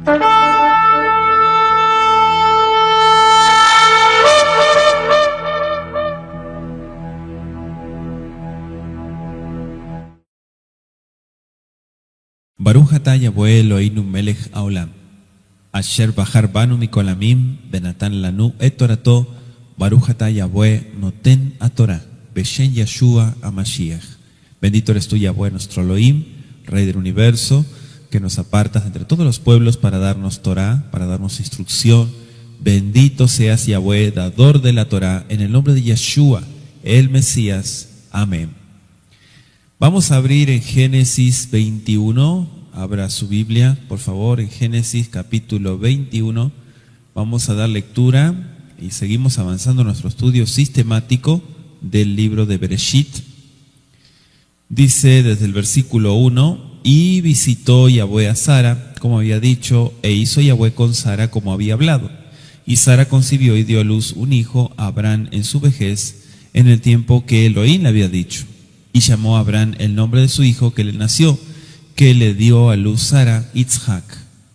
Baruch atah Yahweh Eloheinu melech haolam, asher bahar banu mikolamim, benatan lanu et torato, Baruch atah Yahweh noten a Torah, beshen Yeshua HaMashiach. Bendito eres tú, Yahweh, nuestro Elohim, Rey del universo, que nos apartas entre todos los pueblos para darnos Torah, para darnos instrucción. Bendito seas, Yahweh, dador de la Torah, en el nombre de Yeshua, el Mesías. Amén. Vamos a abrir en Génesis 21. Abra su Biblia, por favor, en Génesis capítulo 21. Vamos a dar lectura y seguimos avanzando en nuestro estudio sistemático del libro de Bereshit. Dice desde el versículo 1: y visitó Yahweh a Sara, como había dicho, e hizo Yahweh con Sara como había hablado. Y Sara concibió y dio a luz un hijo a Abraham en su vejez, en el tiempo que Elohim le había dicho. Y llamó a Abraham el nombre de su hijo que le nació, que le dio a luz Sara, Itzhak.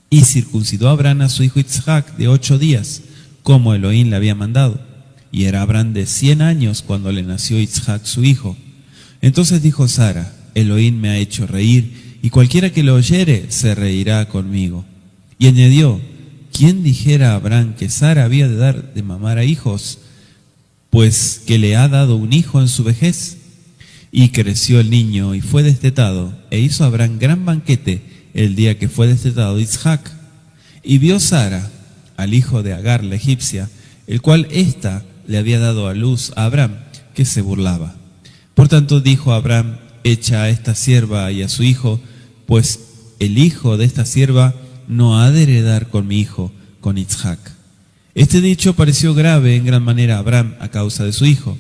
Y circuncidó a Abraham a su hijo Itzhak de 8 días, como Elohim le había mandado. Y era Abraham de 100 años cuando le nació Itzhak su hijo. Entonces dijo Sara: Elohim me ha hecho reír, y cualquiera que lo oyere se reirá conmigo. Y añadió: ¿quién dijera a Abraham que Sara había de dar de mamar a hijos, pues que le ha dado un hijo en su vejez? Y creció el niño y fue destetado, e hizo Abraham gran banquete el día que fue destetado Itzhak. Y vio Sara al hijo de Agar la egipcia, el cual ésta le había dado a luz a Abraham, que se burlaba. Por tanto dijo Abraham: echa a esta sierva y a su hijo, pues el hijo de esta sierva no ha de heredar con mi hijo, con Itzhak. Este dicho pareció grave en gran manera a Abraham a causa de su hijo.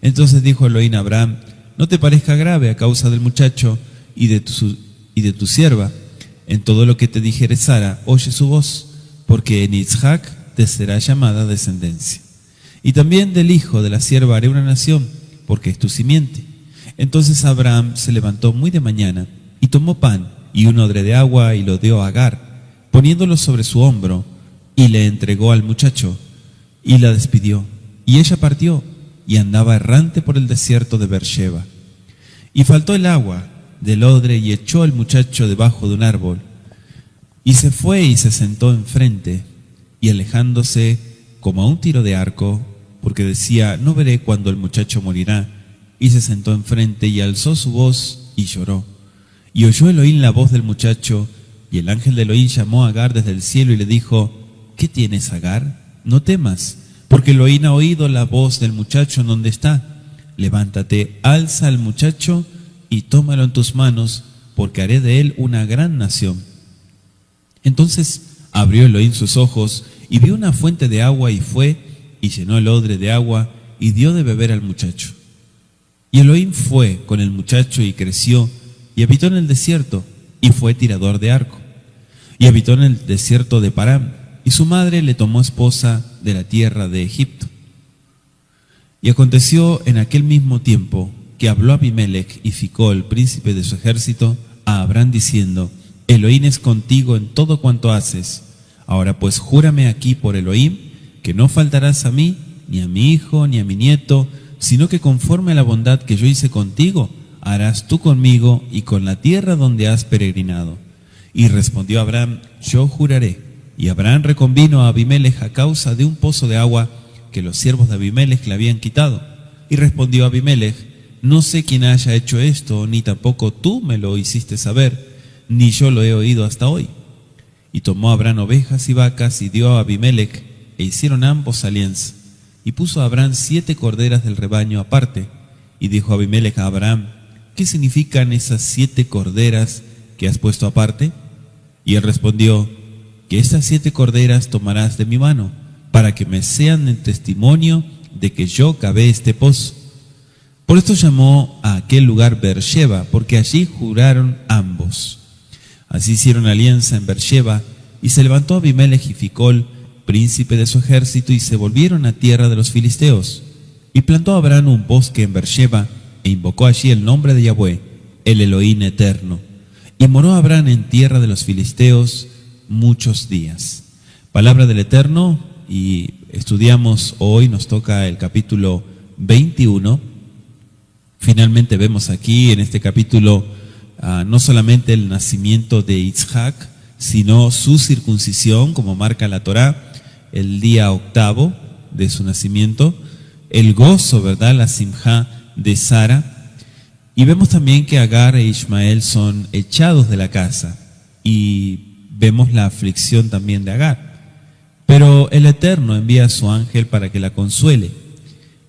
Entonces dijo Elohim a Abraham: no te parezca grave a causa del muchacho y de tu sierva. En todo lo que te dijere Sara, oye su voz, porque en Itzhak te será llamada descendencia. Y también del hijo de la sierva haré una nación, porque es tu simiente. Entonces Abraham se levantó muy de mañana, y tomó pan y un odre de agua, y lo dio a Agar, poniéndolo sobre su hombro, y le entregó al muchacho, y la despidió. Y ella partió, y andaba errante por el desierto de Beersheba. Y faltó el agua del odre, y echó al muchacho debajo de un árbol. Y se fue y se sentó enfrente, y alejándose como a un tiro de arco, porque decía: no veré cuándo el muchacho morirá. Y se sentó enfrente y alzó su voz y lloró. Y oyó Elohim la voz del muchacho, y el ángel de Elohim llamó a Agar desde el cielo y le dijo: ¿qué tienes, Agar? No temas, porque Elohim ha oído la voz del muchacho en donde está. Levántate, alza al muchacho y tómalo en tus manos, porque haré de él una gran nación. Entonces abrió Elohim sus ojos y vio una fuente de agua, y fue y llenó el odre de agua y dio de beber al muchacho. Y Elohim fue con el muchacho y creció, y habitó en el desierto, y fue tirador de arco. Y habitó en el desierto de Parán, y su madre le tomó esposa de la tierra de Egipto. Y aconteció en aquel mismo tiempo que habló Abimelech y Ficol, príncipe de su ejército, a Abraham diciendo: Elohim es contigo en todo cuanto haces. Ahora pues júrame aquí por Elohim, que no faltarás a mí, ni a mi hijo, ni a mi nieto, sino que conforme a la bondad que yo hice contigo, harás tú conmigo y con la tierra donde has peregrinado. Y respondió Abraham: yo juraré. Y Abraham reconvino a Abimelech a causa de un pozo de agua que los siervos de Abimelech le habían quitado. Y respondió Abimelech: no sé quién haya hecho esto, ni tampoco tú me lo hiciste saber, ni yo lo he oído hasta hoy. Y tomó Abraham ovejas y vacas y dio a Abimelech, e hicieron ambos alianza. Y puso a Abraham 7 corderas del rebaño aparte. Y dijo Abimelech a Abraham: ¿qué significan esas 7 corderas que has puesto aparte? Y él respondió: que estas 7 corderas tomarás de mi mano, para que me sean en testimonio de que yo cavé este pozo. Por esto llamó a aquel lugar Beersheba, porque allí juraron ambos. Así hicieron alianza en Beersheba, y se levantó Abimelech y Ficol, príncipe de su ejército, y se volvieron a tierra de los filisteos. Y plantó Abraham un bosque en Beersheba, e invocó allí el nombre de Yahweh, el Elohim eterno. Y moró Abraham en tierra de los filisteos, muchos días. Palabra del Eterno, y estudiamos hoy, nos toca el capítulo 21. Finalmente vemos aquí en este capítulo no solamente el nacimiento de Isaac, sino su circuncisión, como marca la Torá, el día octavo de su nacimiento, el gozo, ¿verdad?, la simjá de Sara. Y vemos también que Agar e Ismael son echados de la casa, y vemos la aflicción también de Agar. Pero el Eterno envía a su ángel para que la consuele.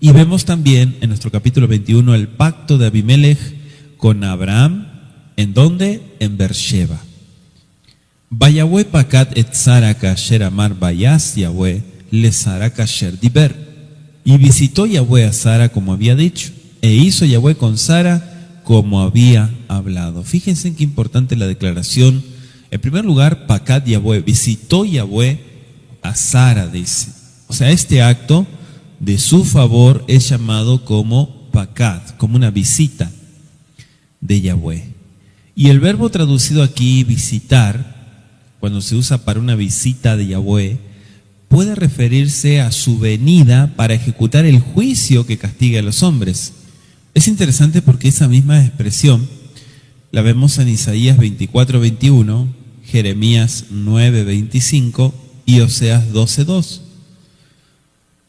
Y vemos también en nuestro capítulo 21 el pacto de Abimelech con Abraham. ¿En dónde? En Beersheba. Vayahue pakat et Sara kasher amar vayas Yahweh le Sara kasher diber. Y visitó Yahweh a Sara como había dicho, e hizo Yahweh con Sara como había hablado. Fíjense en qué importante la declaración. En primer lugar, pakat Yahweh, visitó Yahweh a Sara, dice. O sea, este acto de su favor es llamado como pakat, como una visita de Yahweh. Y el verbo traducido aquí, visitar, cuando se usa para una visita de Yahweh, puede referirse a su venida para ejecutar el juicio que castiga a los hombres. Es interesante porque esa misma expresión la vemos en Isaías 24:21, Jeremías 9:25 y Oseas 12:2.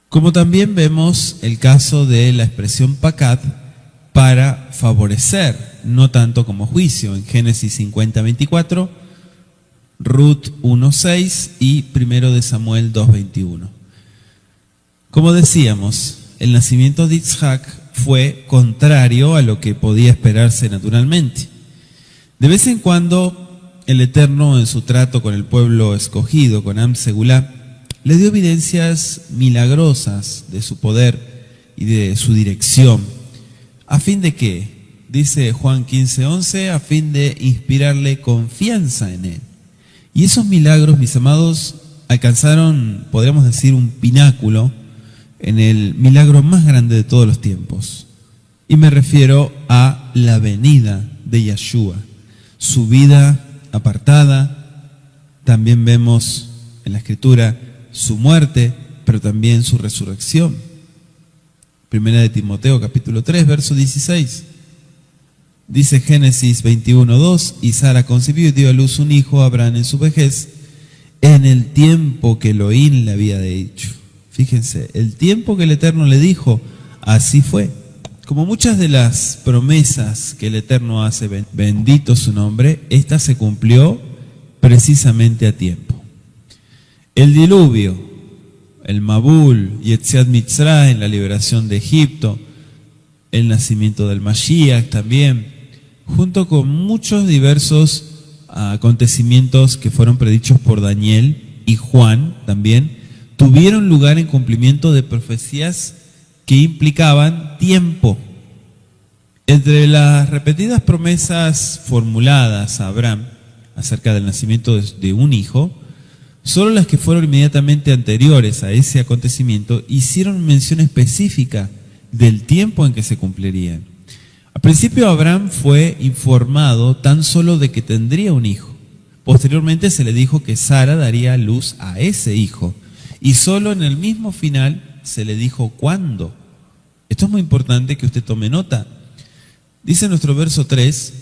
Como también vemos el caso de la expresión pakat para favorecer, no tanto como juicio, en Génesis 50:24, Ruth 1:6 y 1 de Samuel 2:21. Como decíamos, el nacimiento de Isaac fue contrario a lo que podía esperarse naturalmente. De vez en cuando, el Eterno, en su trato con el pueblo escogido, con Am Segulá, le dio evidencias milagrosas de su poder y de su dirección. ¿A fin de qué? Dice Juan 15:11, a fin de inspirarle confianza en él. Y esos milagros, mis amados, alcanzaron, podríamos decir, un pináculo en el milagro más grande de todos los tiempos. Y me refiero a la venida de Yeshua, su vida apartada. También vemos en la Escritura su muerte, pero también su resurrección. Primera de Timoteo, capítulo 3, verso 16. Dice Génesis 21:2, y Sara concibió y dio a luz un hijo a Abraham en su vejez, en el tiempo que Elohim le había dicho. Fíjense, el tiempo que el Eterno le dijo, así fue. Como muchas de las promesas que el Eterno hace, bendito su nombre, esta se cumplió precisamente a tiempo. El diluvio, el Mabul, Yetziat Mitzrayim, la liberación de Egipto, el nacimiento del Mashiach también, junto con muchos diversos acontecimientos que fueron predichos por Daniel y Juan también, tuvieron lugar en cumplimiento de profecías que implicaban tiempo. Entre las repetidas promesas formuladas a Abraham acerca del nacimiento de un hijo, solo las que fueron inmediatamente anteriores a ese acontecimiento hicieron mención específica del tiempo en que se cumplirían. Al principio Abraham fue informado tan solo de que tendría un hijo. Posteriormente se le dijo que Sara daría luz a ese hijo. Y solo en el mismo final se le dijo cuándo. Esto es muy importante que usted tome nota. Dice nuestro verso 3,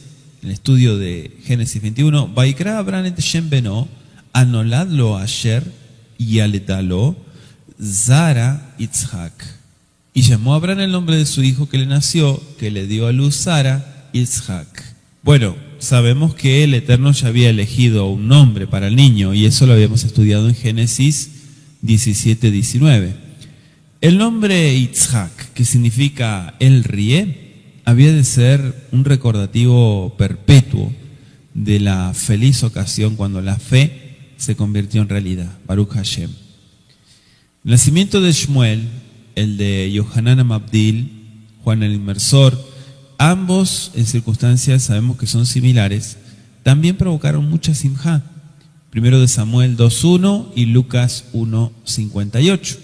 en el estudio de Génesis 21, Vaikra Abraham et Shem beno, anolad lo asher, yaletalo, Zara Yitzhak. Y llamó a Abraham el nombre de su hijo que le nació, que le dio a luz Sara, Yitzhak. Bueno, sabemos que el Eterno ya había elegido un nombre para el niño, y eso lo habíamos estudiado en Génesis 17:19. El nombre Yitzhak, que significa él ríe, había de ser un recordativo perpetuo de la feliz ocasión cuando la fe se convirtió en realidad. Baruch Hashem. El nacimiento de Shmuel, el de Yohanan Amabdil, Juan el Inmersor, ambos en circunstancias sabemos que son similares, también provocaron mucha simjá. Primero de Samuel 2:1 y Lucas 1:58.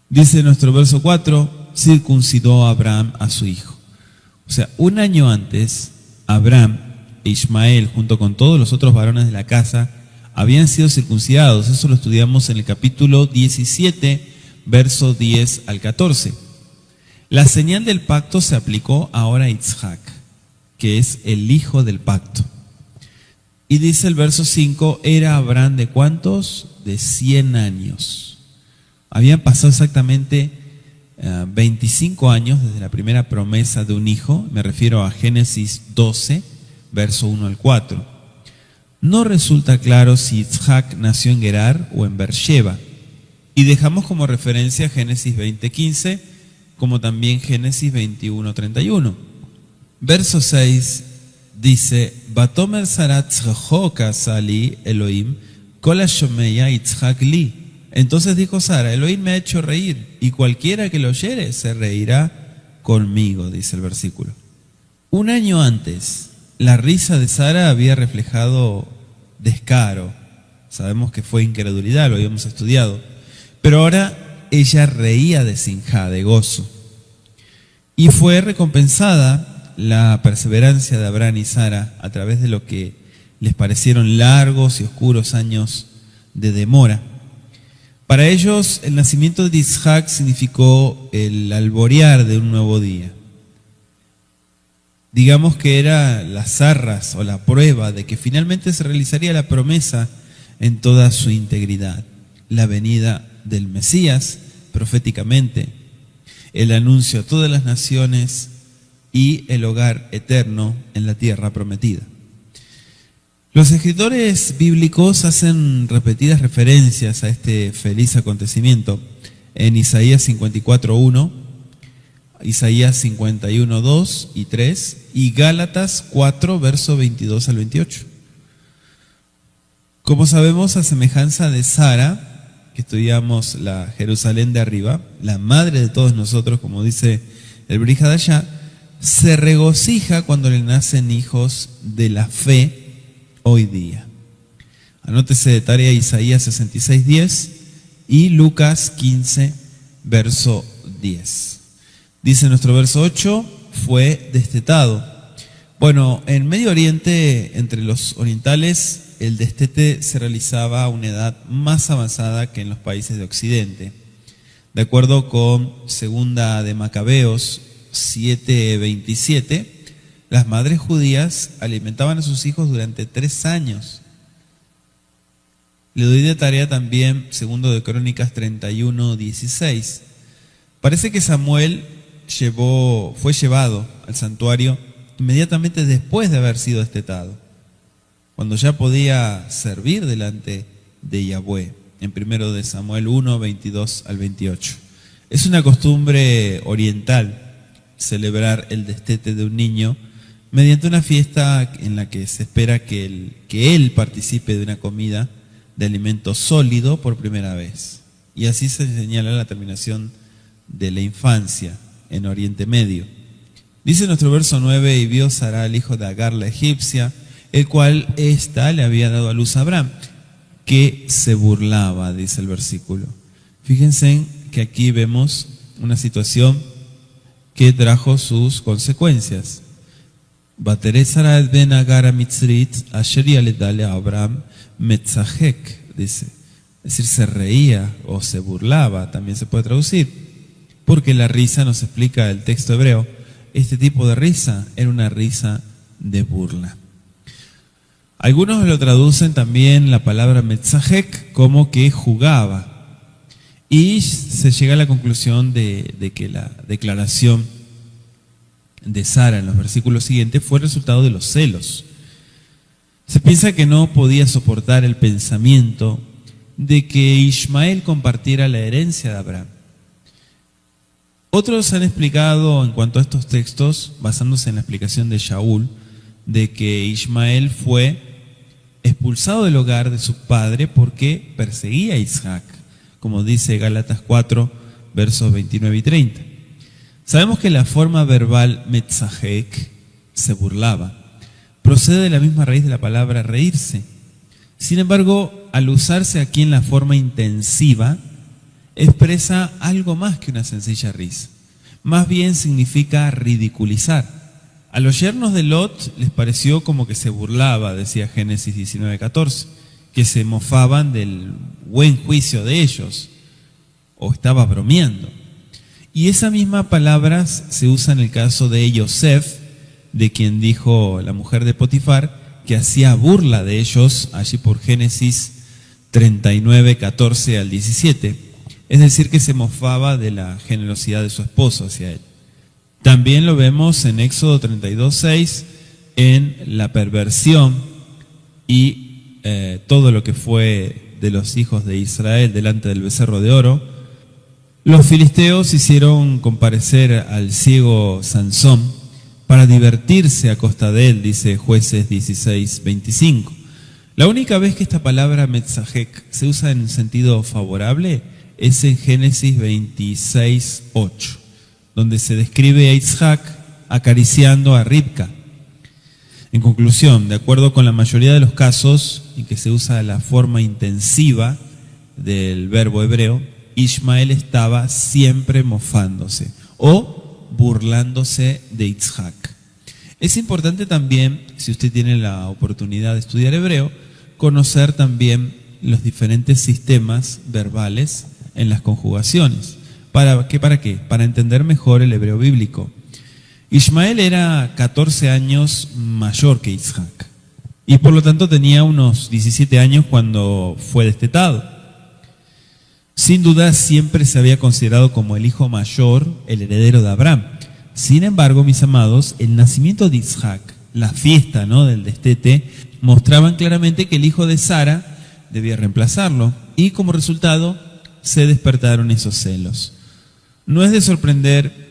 Dice nuestro verso 4, circuncidó a Abraham a su hijo. O sea, un año antes, Abraham e Ismael, junto con todos los otros varones de la casa, habían sido circuncidados. Eso lo estudiamos en el capítulo 17, verso 10 al 14. La señal del pacto se aplicó ahora a Isaac, que es el hijo del pacto. Y dice el verso 5, era Abraham ¿de cuántos? De 100 años. Habían pasado exactamente 25 años desde la primera promesa de un hijo, me refiero a Génesis 12, verso 1 al 4. No resulta claro si Isaac nació en Gerar o en Beersheba, y dejamos como referencia Génesis 20:15, como también Génesis 21:31. Verso 6 dice, Batomer Sarat tzchoka sali Elohim, kol hashomeya Yitzhak li. Entonces dijo Sara, Elohim me ha hecho reír, y cualquiera que lo oyere se reirá conmigo, dice el versículo. Un año antes, la risa de Sara había reflejado descaro. Sabemos que fue incredulidad, lo habíamos estudiado. Pero ahora ella reía de sinjá, de gozo. Y fue recompensada la perseverancia de Abraham y Sara a través de lo que les parecieron largos y oscuros años de demora. Para ellos, el nacimiento de Isaac significó el alborear de un nuevo día. Digamos que era las arras o la prueba de que finalmente se realizaría la promesa en toda su integridad. La venida del Mesías, proféticamente, el anuncio a todas las naciones y el hogar eterno en la tierra prometida. Los escritores bíblicos hacen repetidas referencias a este feliz acontecimiento en Isaías 54:1, Isaías 51:2 y 3 y Gálatas 4, verso 22 al 28. Como sabemos, a semejanza de Sara, que estudiamos la Jerusalén de arriba, la madre de todos nosotros, como dice el Brit Hadashah, se regocija cuando le nacen hijos de la fe hoy día. Anótese de tarea Isaías 66:10 y Lucas 15, verso 10. Dice nuestro verso 8, fue destetado. Bueno, en Medio Oriente, entre los orientales, el destete se realizaba a una edad más avanzada que en los países de Occidente. De acuerdo con Segunda de Macabeos 7:27, las madres judías alimentaban a sus hijos durante 3 años. Le doy de tarea también Segundo de Crónicas 31:16. Parece que Samuel fue llevado al santuario inmediatamente después de haber sido destetado, cuando ya podía servir delante de Yahweh, en 1 de Samuel 1, 22 al 28. Es una costumbre oriental celebrar el destete de un niño mediante una fiesta en la que se espera que él participe de una comida de alimento sólido por primera vez. Y así se señala la terminación de la infancia en Oriente Medio. Dice nuestro verso 9, y vio Sara al hijo de Agar la egipcia, el cual ésta le había dado a luz a Abraham, que se burlaba, dice el versículo. Fíjense que aquí vemos una situación que trajo sus consecuencias. Bateré Sara ben Agar mitzrit asher yaledale a Abraham metzahek, dice. Es decir, se reía o se burlaba, también se puede traducir. Porque la risa, nos explica el texto hebreo, este tipo de risa era una risa de burla. Algunos lo traducen también la palabra metzahek como que jugaba. Y se llega a la conclusión de que la declaración de Sara en los versículos siguientes fue el resultado de los celos. Se piensa que no podía soportar el pensamiento de que Ismael compartiera la herencia de Abraham. Otros han explicado en cuanto a estos textos, basándose en la explicación de Shaul, de que Ismael fue expulsado del hogar de su padre porque perseguía a Isaac, como dice Gálatas 4, versos 29 y 30. Sabemos que la forma verbal metzahek, se burlaba, procede de la misma raíz de la palabra reírse. Sin embargo, al usarse aquí en la forma intensiva, expresa algo más que una sencilla risa. Más bien significa ridiculizar, A los yernos de Lot les pareció como que se burlaba, decía Génesis 19:14, que se mofaban del buen juicio de ellos, o estaba bromeando. Y esa misma palabra se usa en el caso de Yosef, de quien dijo la mujer de Potifar, que hacía burla de ellos, allí por Génesis 39:14 al 17. Es decir, que se mofaba de la generosidad de su esposo hacia él. También lo vemos en Éxodo 32:6, en la perversión y todo lo que fue de los hijos de Israel delante del becerro de oro. Los filisteos hicieron comparecer al ciego Sansón para divertirse a costa de él, dice Jueces 16:25. La única vez que esta palabra metzajek se usa en sentido favorable es en Génesis 26:8, donde se describe a Isaac acariciando a Ribca. En conclusión, de acuerdo con la mayoría de los casos en que se usa la forma intensiva del verbo hebreo, Ismael estaba siempre mofándose o burlándose de Isaac. Es importante también, si usted tiene la oportunidad de estudiar hebreo, conocer también los diferentes sistemas verbales en las conjugaciones. ¿Para qué? Para entender mejor el hebreo bíblico. Ismael era 14 años mayor que Isaac y por lo tanto tenía unos 17 años cuando fue destetado. Sin duda siempre se había considerado como el hijo mayor, el heredero de Abraham. Sin embargo, mis amados, el nacimiento de Isaac, la fiesta, del destete, mostraban claramente que el hijo de Sara debía reemplazarlo y como resultado se despertaron esos celos. No es de sorprender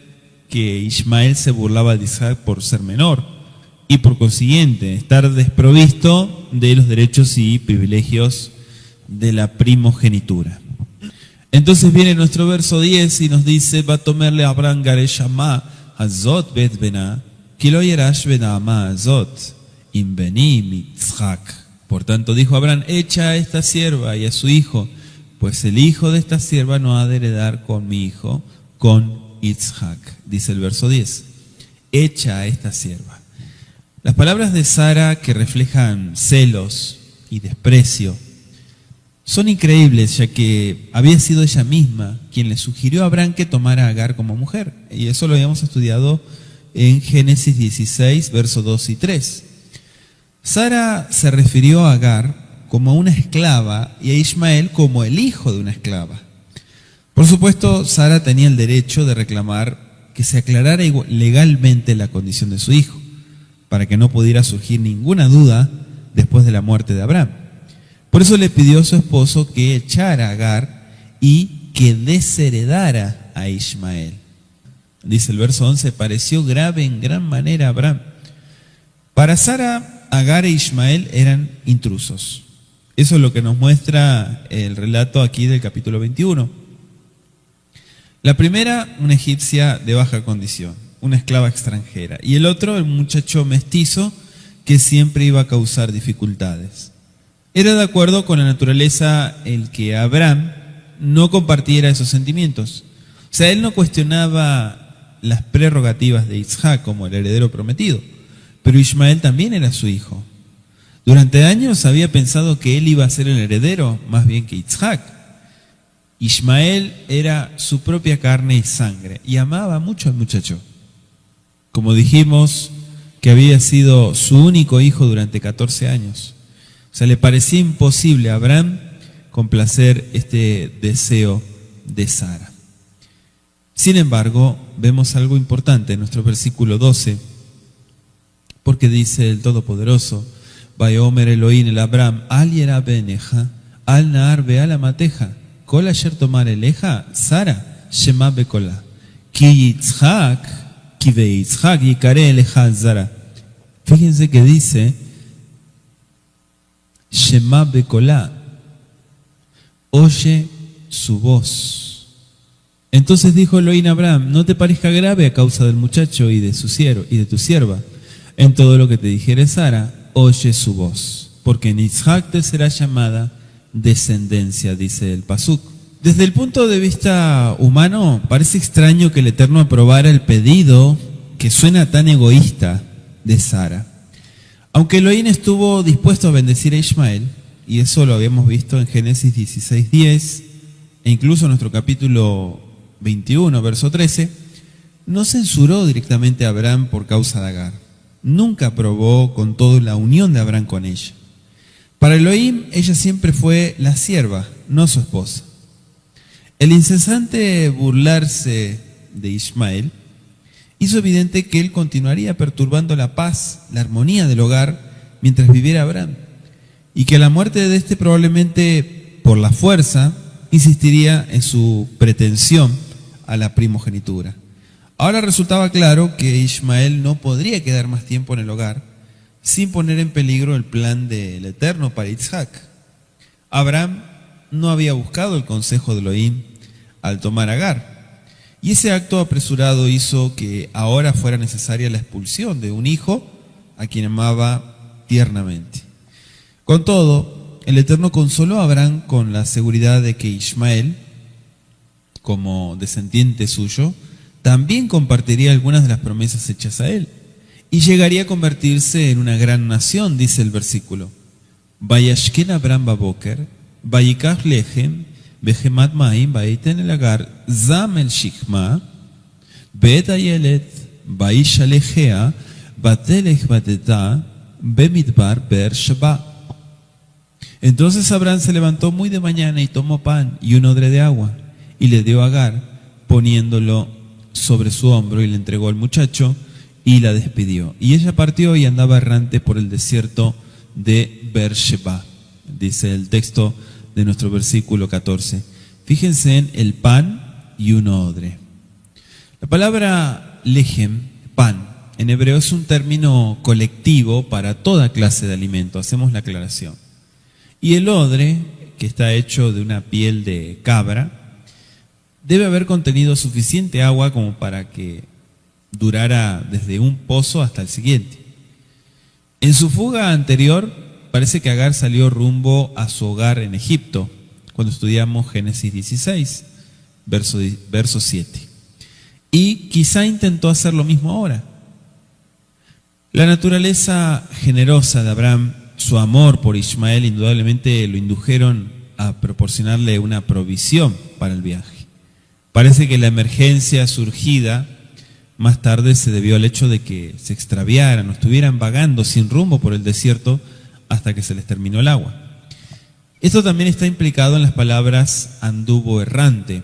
que Ismael se burlaba de Isaac por ser menor y por consiguiente estar desprovisto de los derechos y privilegios de la primogenitura. Entonces viene nuestro verso 10 y nos dice: va a tomarle a Abraham gareshama azot bet bena kilo yerash benama azot imbeni mitzhak. Por tanto dijo Abraham: echa a esta sierva y a su hijo, pues el hijo de esta sierva no ha de heredar con mi hijo, con Isaac. Dice el verso 10: echa a esta sierva. Las palabras de Sara, que reflejan celos y desprecio, son increíbles, ya que había sido ella misma quien le sugirió a Abraham que tomara a Agar como mujer. Y eso lo habíamos estudiado en Génesis 16, versos 2 y 3. Sara se refirió a Agar como una esclava y a Ismael como el hijo de una esclava. Por supuesto, Sara tenía el derecho de reclamar que se aclarara legalmente la condición de su hijo, para que no pudiera surgir ninguna duda después de la muerte de Abraham. Por eso le pidió a su esposo que echara a Agar y que desheredara a Ismael. Dice el verso 11: pareció grave en gran manera a Abraham. Para Sara, Agar e Ismael eran intrusos. Eso es lo que nos muestra el relato aquí del capítulo 21. La primera, una egipcia de baja condición, una esclava extranjera. Y el otro, el muchacho mestizo que siempre iba a causar dificultades. Era de acuerdo con la naturaleza el que Abraham no compartiera esos sentimientos. O sea, él no cuestionaba las prerrogativas de Isaac como el heredero prometido, pero Ismael también era su hijo. Durante años había pensado que él iba a ser el heredero más bien que Isaac. Ismael era su propia carne y sangre y amaba mucho al muchacho. Como dijimos, que había sido su único hijo durante 14 años. O sea, le parecía imposible a Abraham complacer este deseo de Sara. Sin embargo, vemos algo importante en nuestro versículo 12, porque dice el Todopoderoso: Vayomer Elohim el Abraham, al yera beneja, al naar beal amateja, kol asher tomar eleja, Sara, shema bekola, ki Yitzhak, ki ve Yitzhak, yikare eleja Zara. Fíjense que dice, shema bekola, oye su voz. Entonces dijo Elohim a Abraham: no te parezca grave a causa del muchacho y de su siervo y de tu sierva. En todo lo que te dijere Sara, oye su voz, porque en Isaac te será llamada descendencia, dice el Pasuk. Desde el punto de vista humano, parece extraño que el Eterno aprobara el pedido que suena tan egoísta de Sara. Aunque Elohim estuvo dispuesto a bendecir a Ismael, y eso lo habíamos visto en Génesis 16:10, e incluso en nuestro capítulo 21, verso 13, no censuró directamente a Abraham por causa de Agar. Nunca aprobó con todo la unión de Abraham con ella. Para Elohim, ella siempre fue la sierva, no su esposa. El incesante burlarse de Ismael hizo evidente que él continuaría perturbando la paz, la armonía del hogar mientras viviera Abraham, y que la muerte de este probablemente por la fuerza insistiría en su pretensión a la primogenitura. Ahora resultaba claro que Ismael no podría quedar más tiempo en el hogar sin poner en peligro el plan del Eterno para Isaac. Abraham no había buscado el consejo de Elohim al tomar a Agar, y ese acto apresurado hizo que ahora fuera necesaria la expulsión de un hijo a quien amaba tiernamente. Con todo, el Eterno consoló a Abraham con la seguridad de que Ismael, como descendiente suyo, también compartiría algunas de las promesas hechas a él, y llegaría a convertirse en una gran nación, dice el versículo. Vayashken Abraham baboker, vayikach lechem, behemat maim, vaiten el agar, zam el shikma, bet ayelet, vaishalejea, batelech bateta, bemidbar ber sheba. Entonces Abraham se levantó muy de mañana y tomó pan y un odre de agua, y le dio a Agar, poniéndolo sobre su hombro, y le entregó al muchacho, y la despidió. Y ella partió y andaba errante por el desierto de Beersheba, dice el texto de nuestro versículo 14. Fíjense en el pan y un odre. La palabra lejem, pan, en hebreo es un término colectivo para toda clase de alimento, hacemos la aclaración. Y el odre, que está hecho de una piel de cabra, debe haber contenido suficiente agua como para que durara desde un pozo hasta el siguiente. En su fuga anterior, parece que Agar salió rumbo a su hogar en Egipto, cuando estudiamos Génesis 16, verso 7. Y quizá intentó hacer lo mismo ahora. La naturaleza generosa de Abraham, su amor por Ismael, indudablemente lo indujeron a proporcionarle una provisión para el viaje. Parece que la emergencia surgida más tarde se debió al hecho de que se extraviaran o estuvieran vagando sin rumbo por el desierto hasta que se les terminó el agua. Esto también está implicado en las palabras anduvo errante,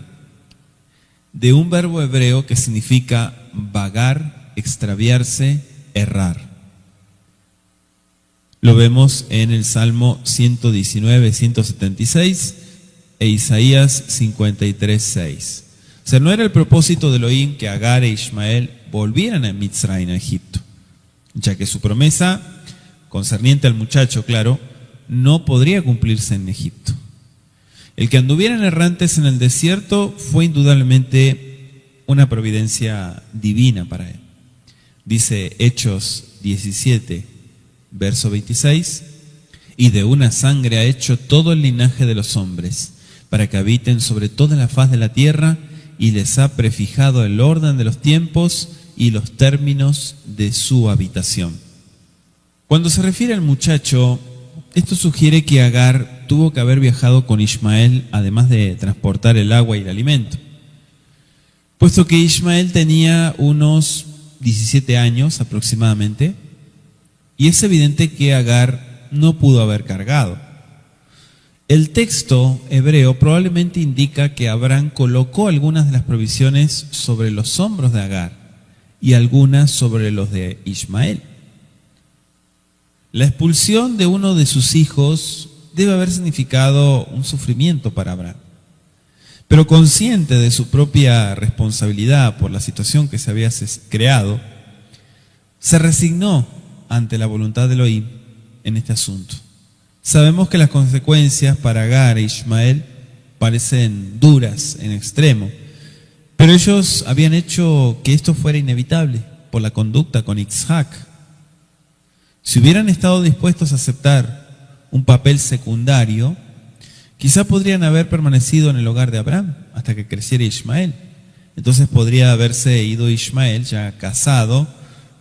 de un verbo hebreo que significa vagar, extraviarse, errar. Lo vemos en el Salmo 119, 176 e Isaías 53, 6. O sea, no era el propósito de Elohim que Agar e Ismael volvieran a Mitzrayim, a Egipto, ya que su promesa, concerniente al muchacho, claro, no podría cumplirse en Egipto. El que anduvieran errantes en el desierto fue indudablemente una providencia divina para él. Dice Hechos 17, verso 26, y de una sangre ha hecho todo el linaje de los hombres, para que habiten sobre toda la faz de la tierra, y les ha prefijado el orden de los tiempos y los términos de su habitación. Cuando se refiere al muchacho, esto sugiere que Agar tuvo que haber viajado con Ismael, además de transportar el agua y el alimento, puesto que Ismael tenía unos 17 años aproximadamente, y es evidente que Agar no pudo haber cargado. El texto hebreo probablemente indica que Abraham colocó algunas de las provisiones sobre los hombros de Agar y algunas sobre los de Ismael. La expulsión de uno de sus hijos debe haber significado un sufrimiento para Abraham. Pero consciente de su propia responsabilidad por la situación que se había creado, se resignó ante la voluntad de Elohim en este asunto. Sabemos que las consecuencias para Agar e Ismael parecen duras en extremo, pero ellos habían hecho que esto fuera inevitable por la conducta con Isaac. Si hubieran estado dispuestos a aceptar un papel secundario, quizá podrían haber permanecido en el hogar de Abraham hasta que creciera Ismael. Entonces podría haberse ido Ismael ya casado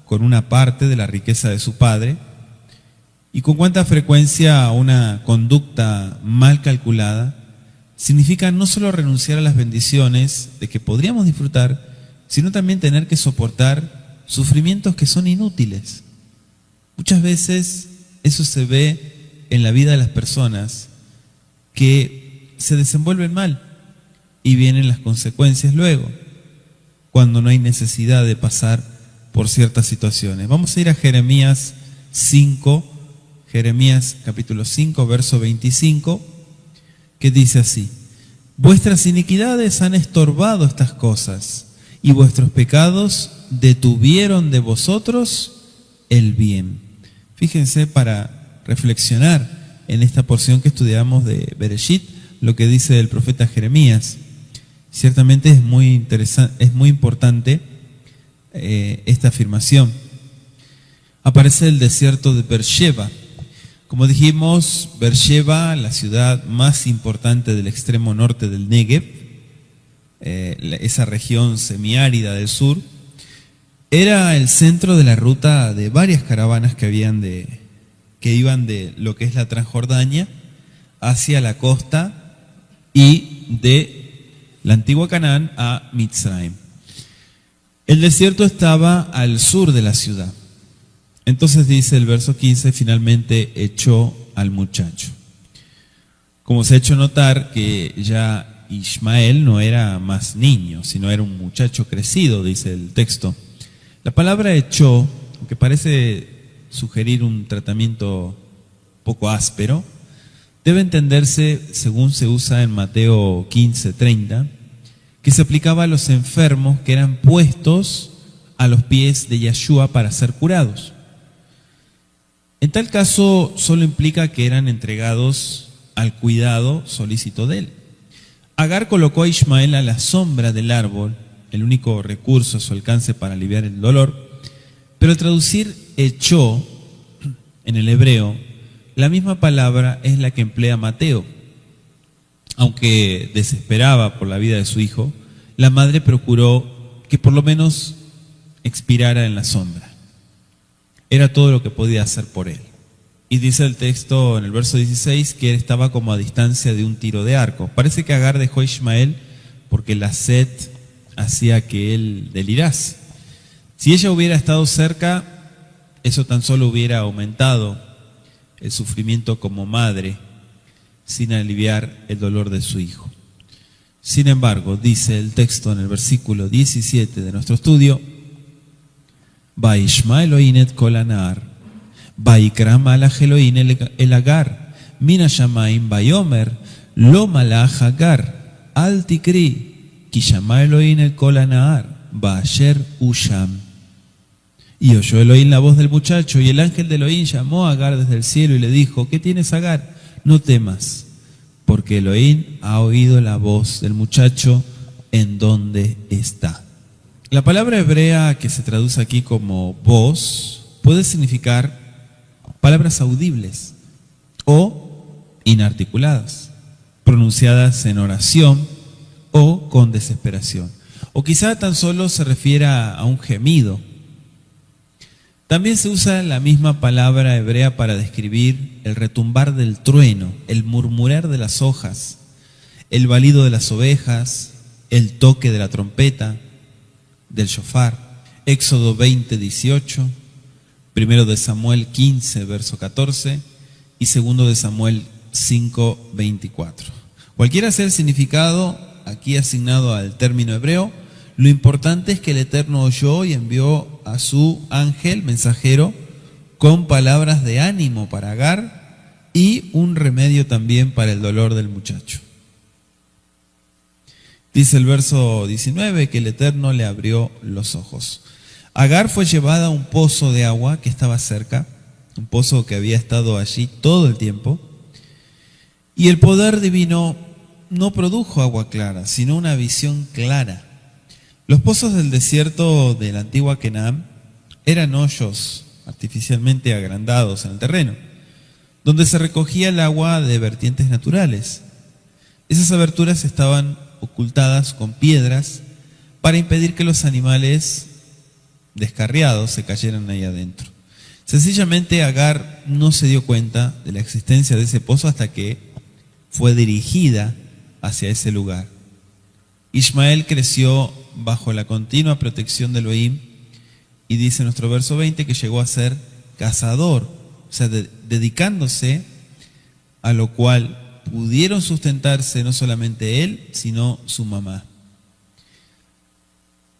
con una parte de la riqueza de su padre, y con cuánta frecuencia una conducta mal calculada significa no solo renunciar a las bendiciones de que podríamos disfrutar, sino también tener que soportar sufrimientos que son inútiles. Muchas veces eso se ve en la vida de las personas que se desenvuelven mal y vienen las consecuencias luego, cuando no hay necesidad de pasar por ciertas situaciones. Vamos a ir a Jeremías 5, Jeremías capítulo 5, verso 25, que dice así: vuestras iniquidades han estorbado estas cosas, y vuestros pecados detuvieron de vosotros el bien. Fíjense, para reflexionar en esta porción que estudiamos de Bereshit, lo que dice el profeta Jeremías. Ciertamente es muy interesante, es muy importante esta afirmación. Aparece el desierto de Beersheba. Como dijimos, Beersheba, la ciudad más importante del extremo norte del Negev, esa región semiárida del sur, era el centro de la ruta de varias caravanas que iban de lo que es la Transjordania hacia la costa y de la antigua Canaán a Mitzrayim. El desierto estaba al sur de la ciudad. Entonces dice el verso 15, finalmente echó al muchacho. Como se ha hecho notar que ya Ismael no era más niño, sino era un muchacho crecido, dice el texto. La palabra echó, aunque parece sugerir un tratamiento poco áspero, debe entenderse, según se usa en Mateo 15:30, que se aplicaba a los enfermos que eran puestos a los pies de Yeshua para ser curados. En tal caso, solo implica que eran entregados al cuidado solícito de él. Agar colocó a Ismael a la sombra del árbol, el único recurso a su alcance para aliviar el dolor, pero al traducir echó en el hebreo, la misma palabra es la que emplea Mateo. Aunque desesperaba por la vida de su hijo, la madre procuró que por lo menos expirara en la sombra. Era todo lo que podía hacer por él. Y dice el texto en el verso 16 que él estaba como a distancia de un tiro de arco. Parece que Agar dejó a Ismael porque la sed hacía que él delirase. Si ella hubiera estado cerca, eso tan solo hubiera aumentado el sufrimiento como madre, sin aliviar el dolor de su hijo. Sin embargo, dice el texto en el versículo 17 de nuestro estudio: Vaishma Elohim et kol hanahar, Vaikra malach Elohim el Agar, Mina Shamaim Vayomer, Lo malach Agar, Al tikri, Ki shama Elohim el kol hanahar, Vaasher usham. Y oyó Elohim la voz del muchacho, y el ángel de Elohim llamó a Agar desde el cielo y le dijo: ¿qué tienes, Agar? No temas, porque Elohim ha oído la voz del muchacho en donde está. La palabra hebrea que se traduce aquí como voz puede significar palabras audibles o inarticuladas, pronunciadas en oración o con desesperación. O quizá tan solo se refiera a un gemido. También se usa la misma palabra hebrea para describir el retumbar del trueno, el murmurar de las hojas, el balido de las ovejas, el toque de la trompeta, del shofar. Éxodo 20:18, primero de Samuel 15, verso 14, y segundo de Samuel 5:24. Cualquiera sea el significado aquí asignado al término hebreo, lo importante es que el Eterno oyó y envió a su ángel mensajero con palabras de ánimo para Agar y un remedio también para el dolor del muchacho. Dice el verso 19 que el Eterno le abrió los ojos. Agar fue llevada a un pozo de agua que estaba cerca, un pozo que había estado allí todo el tiempo, y el poder divino no produjo agua clara, sino una visión clara. Los pozos del desierto de la antigua Canaán eran hoyos artificialmente agrandados en el terreno, donde se recogía el agua de vertientes naturales. Esas aberturas estaban ocultadas con piedras para impedir que los animales descarriados se cayeran ahí adentro. Sencillamente Agar no se dio cuenta de la existencia de ese pozo hasta que fue dirigida hacia ese lugar. Ismael creció bajo la continua protección de Elohim y dice nuestro verso 20 que llegó a ser cazador, o sea, dedicándose a lo cual pudieron sustentarse no solamente él, sino su mamá.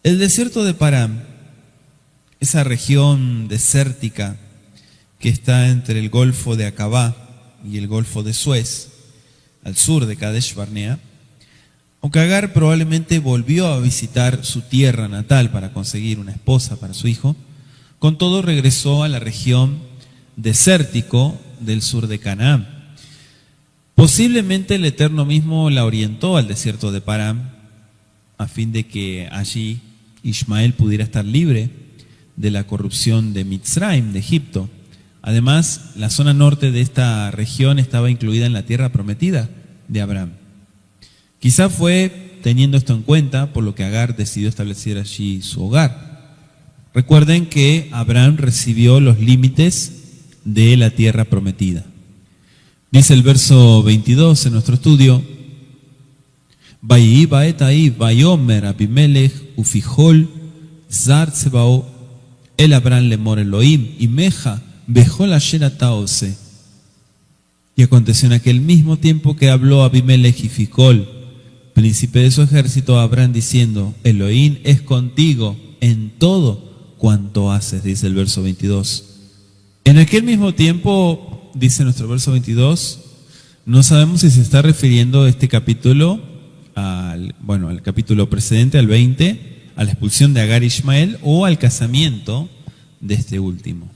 El desierto de Parán, esa región desértica que está entre el Golfo de Acabá y el Golfo de Suez, al sur de Kadesh Barnea, aunque Agar probablemente volvió a visitar su tierra natal para conseguir una esposa para su hijo, con todo regresó a la región desértico del sur de Canaán. Posiblemente el Eterno mismo la orientó al desierto de Parán a fin de que allí Ismael pudiera estar libre de la corrupción de Mitzrayim, de Egipto. Además, la zona norte de esta región estaba incluida en la tierra prometida de Abraham. Quizá fue teniendo esto en cuenta por lo que Agar decidió establecer allí su hogar. Recuerden que Abraham recibió los límites de la tierra prometida. Dice el verso 22 en nuestro estudio: Vayhi baet ahí vayomer Abimelech ufijol zar tzebao el Abraham lemor Elohim y meja bejol asher ata ose. Y aconteció en aquel mismo tiempo que habló Abimelech y Ficol, príncipe de su ejército, a Abraham diciendo: Elohim es contigo en todo cuanto haces, dice el verso 22. En aquel mismo tiempo, dice nuestro verso 22, no sabemos si se está refiriendo este capítulo al capítulo precedente, al 20, a la expulsión de Agar y Ismael, o al casamiento de este último.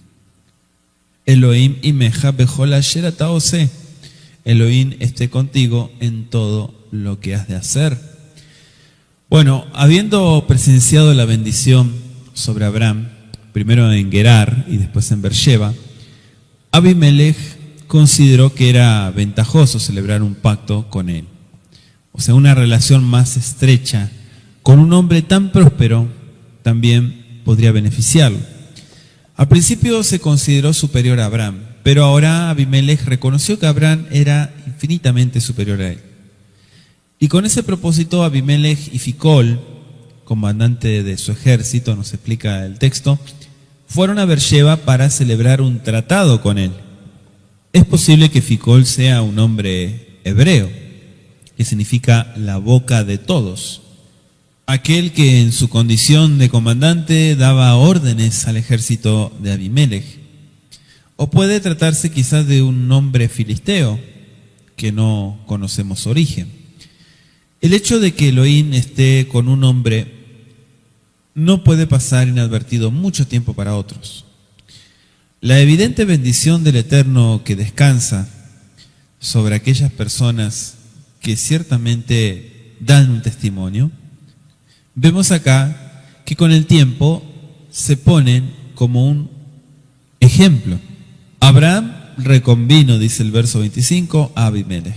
Elohim imeja bejol asher ata ose. Elohim esté contigo en todo lo que has de hacer. Bueno, habiendo presenciado la bendición sobre Abraham, primero en Gerar y después en Beersheba, Abimelech consideró que era ventajoso celebrar un pacto con él. O sea, una relación más estrecha con un hombre tan próspero también podría beneficiarlo. Al principio se consideró superior a Abraham, pero ahora Abimelech reconoció que Abraham era infinitamente superior a él. Y con ese propósito Abimelech y Ficol, comandante de su ejército, nos explica el texto, fueron a Beersheba para celebrar un tratado con él. Es posible que Ficol sea un hombre hebreo, que significa la boca de todos, aquel que en su condición de comandante daba órdenes al ejército de Abimelech. O puede tratarse quizás de un nombre filisteo, que no conocemos su origen. El hecho de que Elohim esté con un hombre no puede pasar inadvertido mucho tiempo para otros. La evidente bendición del Eterno que descansa sobre aquellas personas que ciertamente dan un testimonio, vemos acá que con el tiempo se ponen como un ejemplo. Abraham reconvino, dice el verso 25, a Abimelech.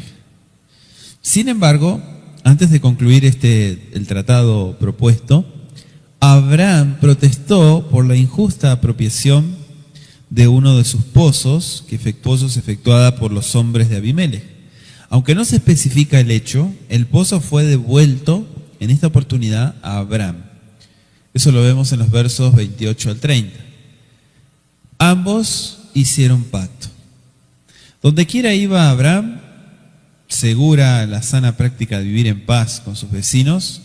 Sin embargo, antes de concluir el tratado propuesto, Abraham protestó por la injusta apropiación de uno de sus pozos, efectuada por los hombres de Abimelech. Aunque no se especifica el hecho, el pozo fue devuelto en esta oportunidad a Abraham. Eso lo vemos en los versos 28 al 30. Ambos hicieron pacto. Donde quiera iba Abraham, segura la sana práctica de vivir en paz con sus vecinos,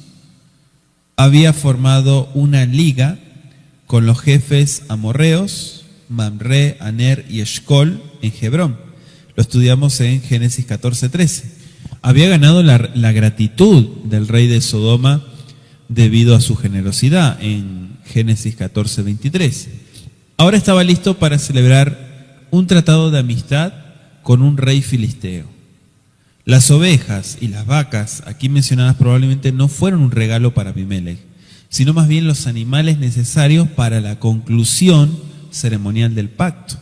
había formado una liga con los jefes amorreos, Mamre, Aner y Eshcol en Hebrón. Lo estudiamos en Génesis 14:13. Había ganado la gratitud del rey de Sodoma debido a su generosidad en Génesis 14:23. Ahora estaba listo para celebrar un tratado de amistad con un rey filisteo. Las ovejas y las vacas aquí mencionadas probablemente no fueron un regalo para Abimelech, sino más bien los animales necesarios para la conclusión ceremonial del pacto.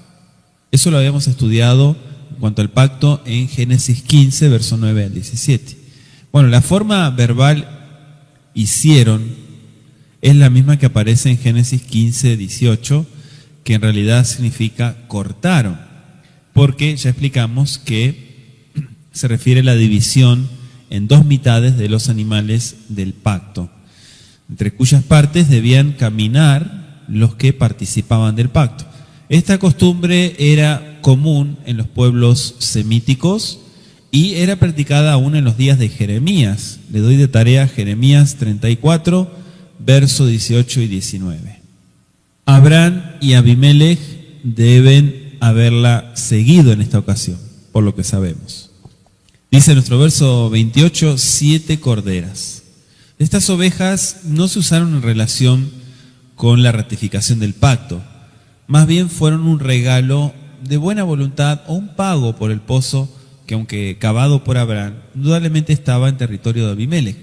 Eso lo habíamos estudiado en cuanto al pacto en Génesis 15, verso 9 al 17. Bueno, la forma verbal hicieron Es la misma que aparece en Génesis 15, 18, que en realidad significa cortaron, porque ya explicamos que se refiere a la división en dos mitades de los animales del pacto, entre cuyas partes debían caminar los que participaban del pacto. Esta costumbre era común en los pueblos semíticos y era practicada aún en los días de Jeremías. Le doy de tarea Jeremías 34, versos 18 y 19. Abraham y Abimelech deben haberla seguido en esta ocasión, por lo que sabemos. Dice nuestro verso 28, 7 corderas. Estas ovejas no se usaron en relación con la ratificación del pacto, más bien fueron un regalo de buena voluntad o un pago por el pozo que, aunque cavado por Abraham, indudablemente estaba en territorio de Abimelech.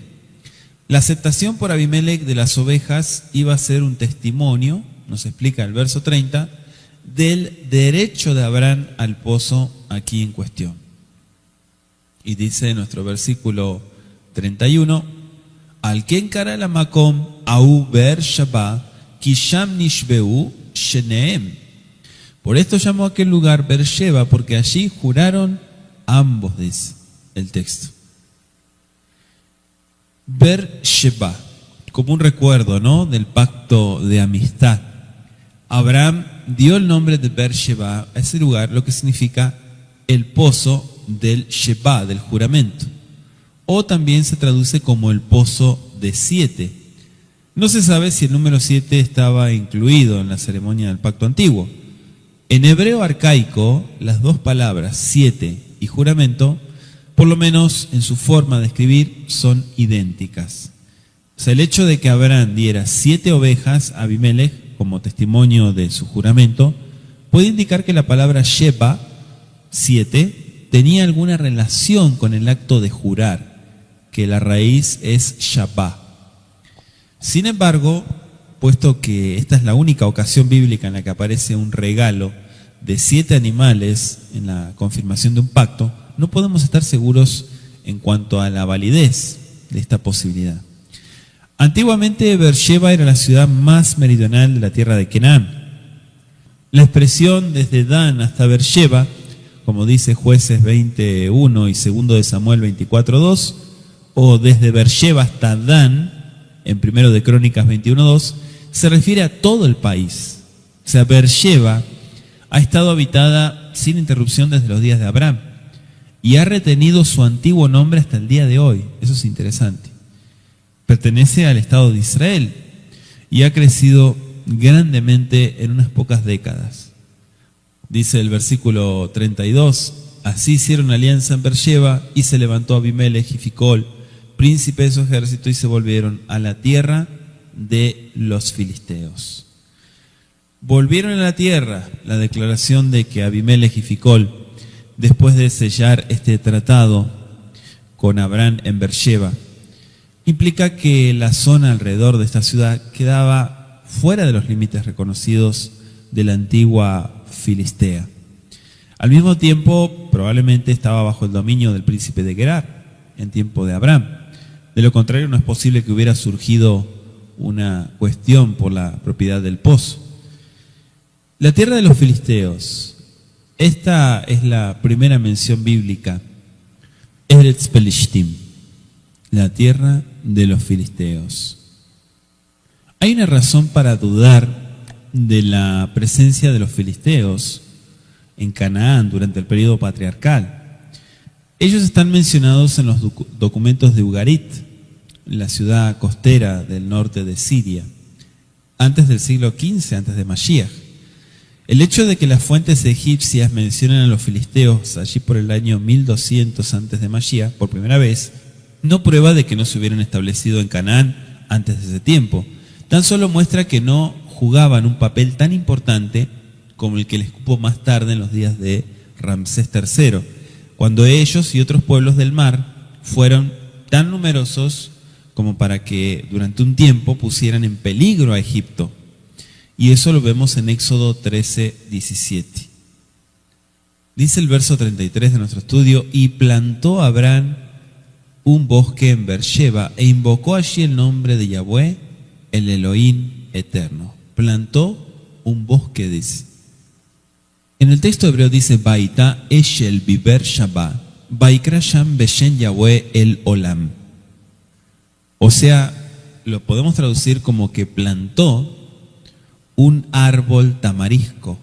La aceptación por Abimelech de las ovejas iba a ser un testimonio, nos explica el verso 30, del derecho de Abraham al pozo aquí en cuestión. Y dice nuestro versículo 31, al que encara la makom au ber Shabbat, kisham nishbeu sheneem. Por esto llamó a aquel lugar Beersheba, porque allí juraron ambos, dice el texto. Beersheba, como un recuerdo, ¿no?, del pacto de amistad. Abraham dio el nombre de Beersheba a ese lugar, lo que significa el pozo del Sheba, del juramento. O también se traduce como el pozo de 7. No se sabe si el número 7 estaba incluido en la ceremonia del pacto antiguo. En hebreo arcaico, las dos palabras 7 y juramento, por lo menos en su forma de escribir, son idénticas. O sea, el hecho de que Abraham diera 7 ovejas a Abimelech como testimonio de su juramento puede indicar que la palabra Sheba, 7, tenía alguna relación con el acto de jurar, que la raíz es Shabbat. Sin embargo, puesto que esta es la única ocasión bíblica en la que aparece un regalo de 7 animales en la confirmación de un pacto, no podemos estar seguros en cuanto a la validez de esta posibilidad. Antiguamente, Beersheba era la ciudad más meridional de la tierra de Canaán. La expresión desde Dan hasta Beersheba, como dice Jueces 21 y 2 de Samuel 24:2, o desde Beersheba hasta Dan, en 1 de Crónicas 21:2, se refiere a todo el país. O sea, Beersheba ha estado habitada sin interrupción desde los días de Abraham y ha retenido su antiguo nombre hasta el día de hoy. Eso es interesante. Pertenece al Estado de Israel y ha crecido grandemente en unas pocas décadas. Dice el versículo 32, así hicieron alianza en Beersheba y se levantó Abimelech y Ficol, príncipe de su ejército, y se volvieron a la tierra de los filisteos. Volvieron a la tierra, la declaración de que Abimelech y Ficol, después de sellar este tratado con Abraham en Beersheba, implica que la zona alrededor de esta ciudad quedaba fuera de los límites reconocidos de la antigua Filistea. Al mismo tiempo, probablemente estaba bajo el dominio del príncipe de Gerar en tiempo de Abraham. De lo contrario, no es posible que hubiera surgido una cuestión por la propiedad del pozo. La tierra de los filisteos, esta es la primera mención bíblica, Eretz Pelishtim, la tierra de los filisteos. Hay una razón para dudar de la presencia de los filisteos en Canaán durante el periodo patriarcal. Ellos están mencionados en los documentos de Ugarit, la ciudad costera del norte de Siria, antes del siglo XV, antes de Mashiach. El hecho de que las fuentes egipcias mencionen a los filisteos allí por el año 1200 antes de Mashiach, por primera vez, no prueba de que no se hubieran establecido en Canaán antes de ese tiempo. Tan solo muestra que no jugaban un papel tan importante como el que les cupo más tarde en los días de Ramsés III, cuando ellos y otros pueblos del mar fueron tan numerosos como para que durante un tiempo pusieran en peligro a Egipto. Y eso lo vemos en Éxodo 13:17. Dice el verso 33 de nuestro estudio, y plantó Abraham un bosque en Beersheba e invocó allí el nombre de Yahweh el Elohim eterno. Plantó un bosque, dice. En el texto hebreo dice, Baita eshel biber shabbat, Vaikra sham beshen Yahweh el olam. O sea, lo podemos traducir como que plantó un árbol tamarisco.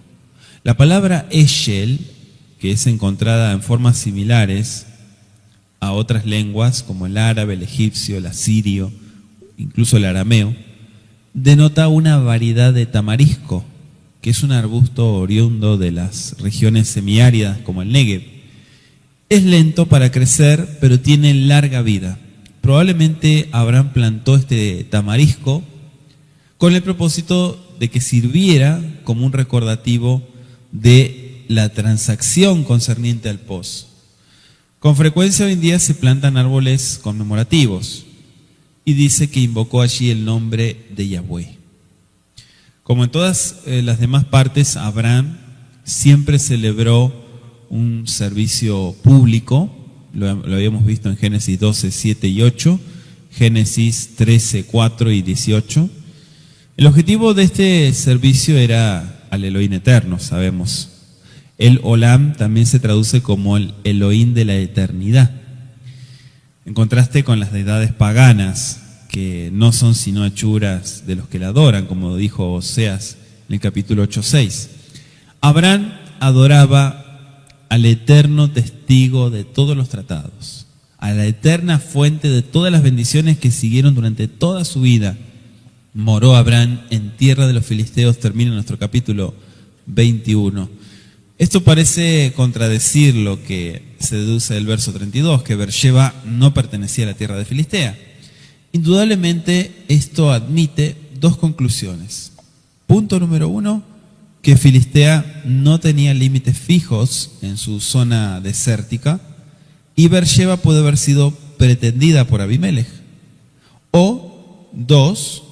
La palabra eshel, que es encontrada en formas similares a otras lenguas como el árabe, el egipcio, el asirio, incluso el arameo, denota una variedad de tamarisco, que es un arbusto oriundo de las regiones semiáridas como el Negev. Es lento para crecer, pero tiene larga vida. Probablemente Abraham plantó este tamarisco con el propósito de que sirviera como un recordativo de la transacción concerniente al pozo. Con frecuencia hoy en día se plantan árboles conmemorativos y dice que invocó allí el nombre de Yahweh. Como en todas las demás partes, Abraham siempre celebró un servicio público. Lo habíamos visto en Génesis 12, 7 y 8, Génesis 13, 4 y 18. El objetivo de este servicio era al Elohim eterno, sabemos. El Olam también se traduce como el Elohim de la eternidad. En contraste con las deidades paganas, que no son sino hechuras de los que la adoran, como dijo Oseas en el capítulo 8:6. Abraham adoraba al eterno testigo de todos los tratados, a la eterna fuente de todas las bendiciones que siguieron durante toda su vida. Moró Abraham en tierra de los filisteos, termina nuestro capítulo 21. Esto parece contradecir lo que se deduce del verso 32, que Beersheba no pertenecía a la tierra de Filistea. Indudablemente esto admite dos conclusiones. Punto número 1, que Filistea no tenía límites fijos en su zona desértica y Beersheba puede haber sido pretendida por Abimelech. O 2,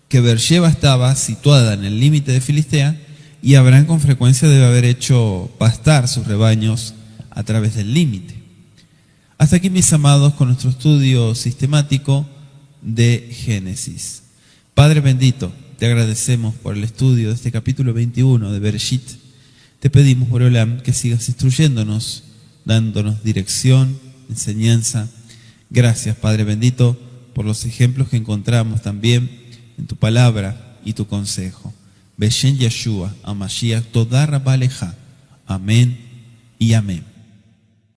que Beersheba estaba situada en el límite de Filistea y Abraham con frecuencia debe haber hecho pastar sus rebaños a través del límite. Hasta aquí, mis amados, con nuestro estudio sistemático de Génesis. Padre bendito, te agradecemos por el estudio de este capítulo 21 de Bereshit. Te pedimos, Boreolam, que sigas instruyéndonos, dándonos dirección, enseñanza. Gracias, Padre bendito, por los ejemplos que encontramos también en tu palabra y tu consejo. Beshen Yeshua, Amashiach, Todá Rabá Leja. Amén y amén.